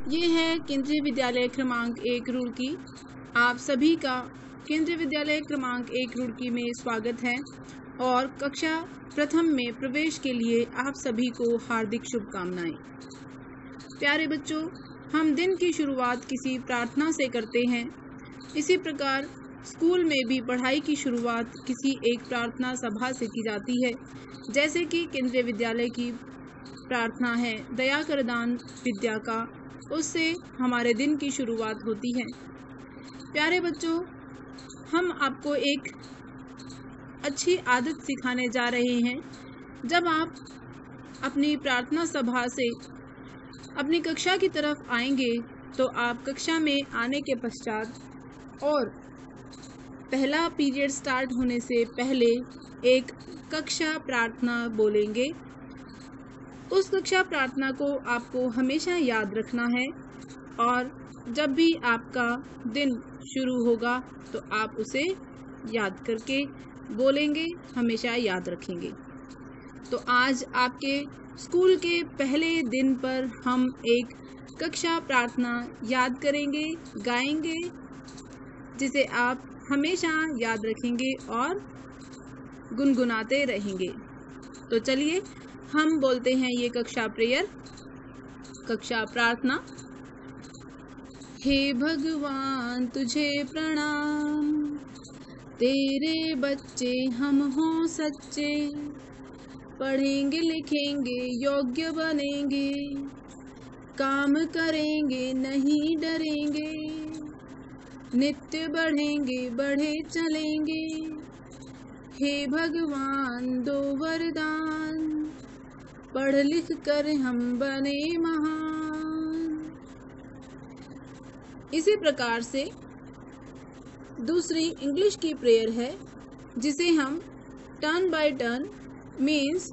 ये है केंद्रीय विद्यालय क्रमांक 1 रुड़की। आप सभी का केंद्रीय विद्यालय क्रमांक 1 रुड़की में स्वागत है और कक्षा प्रथम में प्रवेश के लिए आप सभी को हार्दिक शुभकामनाएं। प्यारे बच्चों, हम दिन की शुरुआत किसी प्रार्थना से करते हैं। इसी प्रकार स्कूल में भी पढ़ाई की शुरुआत किसी एक प्रार्थना सभा से की जाती है, जैसे कि केंद्रीय विद्यालय की प्रार्थना है दया कर दान विद्या का, उससे हमारे दिन की शुरुआत होती है। प्यारे बच्चों, हम आपको एक अच्छी आदत सिखाने जा रहे हैं। जब आप अपनी प्रार्थना सभा से अपनी कक्षा की तरफ आएंगे तो आप कक्षा में आने के पश्चात और पहला पीरियड स्टार्ट होने से पहले एक कक्षा प्रार्थना बोलेंगे। उस कक्षा प्रार्थना को आपको हमेशा याद रखना है और जब भी आपका दिन शुरू होगा तो आप उसे याद करके बोलेंगे, हमेशा याद रखेंगे। तो आज आपके स्कूल के पहले दिन पर हम एक कक्षा प्रार्थना याद करेंगे, गाएंगे, जिसे आप हमेशा याद रखेंगे और गुनगुनाते रहेंगे। तो चलिए हम बोलते हैं ये कक्षा प्रेयर, कक्षा प्रार्थना। हे भगवान तुझे प्रणाम, तेरे बच्चे हम हों सच्चे, पढ़ेंगे लिखेंगे योग्य बनेंगे, काम करेंगे नहीं डरेंगे, नित्य बढ़ेंगे बढ़े चलेंगे। हे भगवान दो वरदान, पढ़ लिख कर हम बने महान। इसी प्रकार से दूसरी इंग्लिश की प्रेयर है, जिसे हम टर्न बाय टर्न मीन्स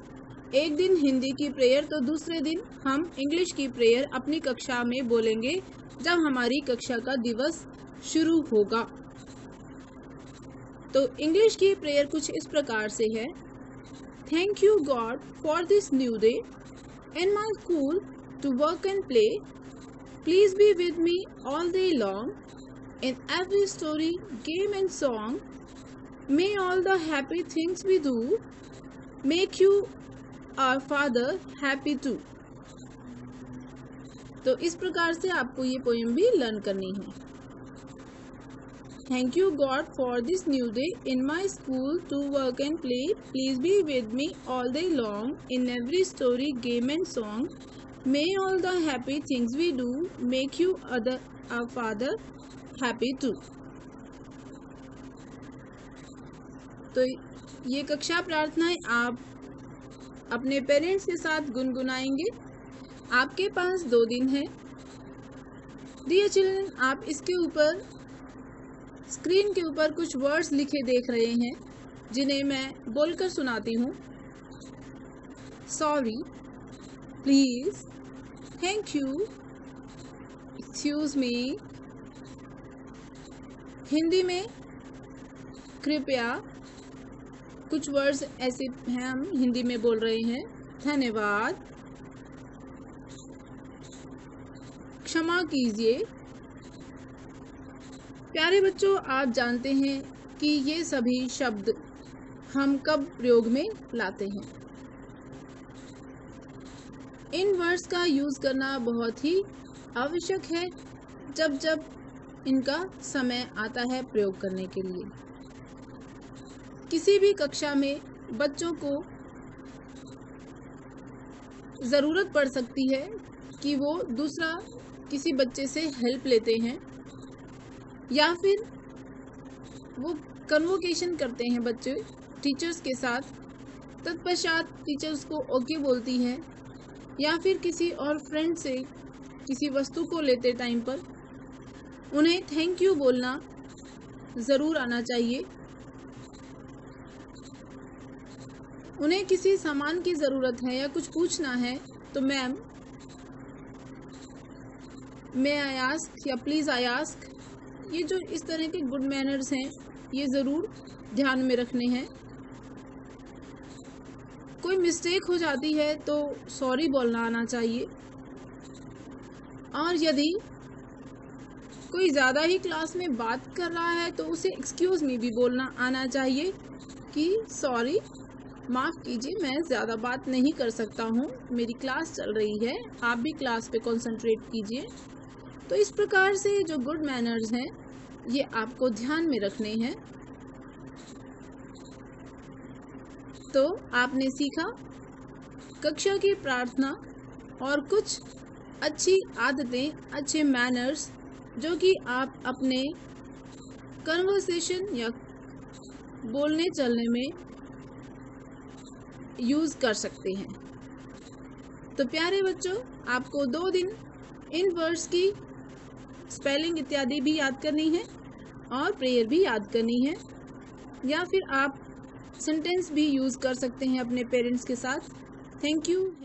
एक दिन हिंदी की प्रेयर तो दूसरे दिन हम इंग्लिश की प्रेयर अपनी कक्षा में बोलेंगे जब हमारी कक्षा का दिवस शुरू होगा। तो इंग्लिश की प्रेयर कुछ इस प्रकार से है। Thank you God for this new day in my school to work and play. Please be with me all day long in every story, game and song. May all the happy things we do make you our Father happy too. तो इस प्रकार से आपको ये poem भी learn करनी है। Thank you God for this new day in my school to work and play. Please be with me all day long in every story, game and song. May all the happy things we do make you our Father happy too. तो ये कक्षा प्रार्थनाएं आप अपने parents के साथ गुनगुनाएंगे। आपके पास 2 दिन है। डियर चिल्ड्रन, आप इसके ऊपर स्क्रीन के ऊपर कुछ वर्ड्स लिखे देख रहे हैं, जिन्हें मैं बोलकर सुनाती हूँ। Sorry, please, thank you, excuse me. Hindi में कृपया कुछ वर्ड्स ऐसे हैं, हम हिंदी में बोल रहे हैं। धन्यवाद, क्षमा कीजिए। प्यारे बच्चों, आप जानते हैं कि ये सभी शब्द हम कब प्रयोग में लाते हैं। इन वर्ड्स का यूज़ करना बहुत ही आवश्यक है जब जब इनका समय आता है प्रयोग करने के लिए। किसी भी कक्षा में बच्चों को ज़रूरत पड़ सकती है कि वो दूसरा किसी बच्चे से हेल्प लेते हैं या फिर वो कन्वोकेशन करते हैं बच्चे टीचर्स के साथ। तत्पश्चात टीचर्स को ओके बोलती है या फिर किसी और फ्रेंड से किसी वस्तु को लेते टाइम पर उन्हें थैंक यू बोलना ज़रूर आना चाहिए। उन्हें किसी सामान की ज़रूरत है या कुछ पूछना है तो मैम, मे आई आस्क या प्लीज़ आई आस्क, ये जो इस तरह के गुड मैनर्स हैं ये ज़रूर ध्यान में रखने हैं। कोई मिस्टेक हो जाती है तो सॉरी बोलना आना चाहिए। और यदि कोई ज़्यादा ही क्लास में बात कर रहा है तो उसे एक्सक्यूज़ मी भी बोलना आना चाहिए कि सॉरी, माफ़ कीजिए, मैं ज़्यादा बात नहीं कर सकता हूँ, मेरी क्लास चल रही है, आप भी क्लास पे कंसंट्रेट कीजिए। तो इस प्रकार से जो गुड मैनर्स हैं ये आपको ध्यान में रखने हैं। तो आपने सीखा कक्षा की प्रार्थना और कुछ अच्छी आदतें, अच्छे मैनर्स जो कि आप अपने कन्वर्सेशन या बोलने चलने में यूज़ कर सकते हैं। तो प्यारे बच्चों, आपको 2 दिन इन वर्ड्स की स्पेलिंग इत्यादि भी याद करनी है और प्रेयर भी याद करनी है, या फिर आप सेंटेंस भी यूज़ कर सकते हैं अपने पेरेंट्स के साथ। Thank you.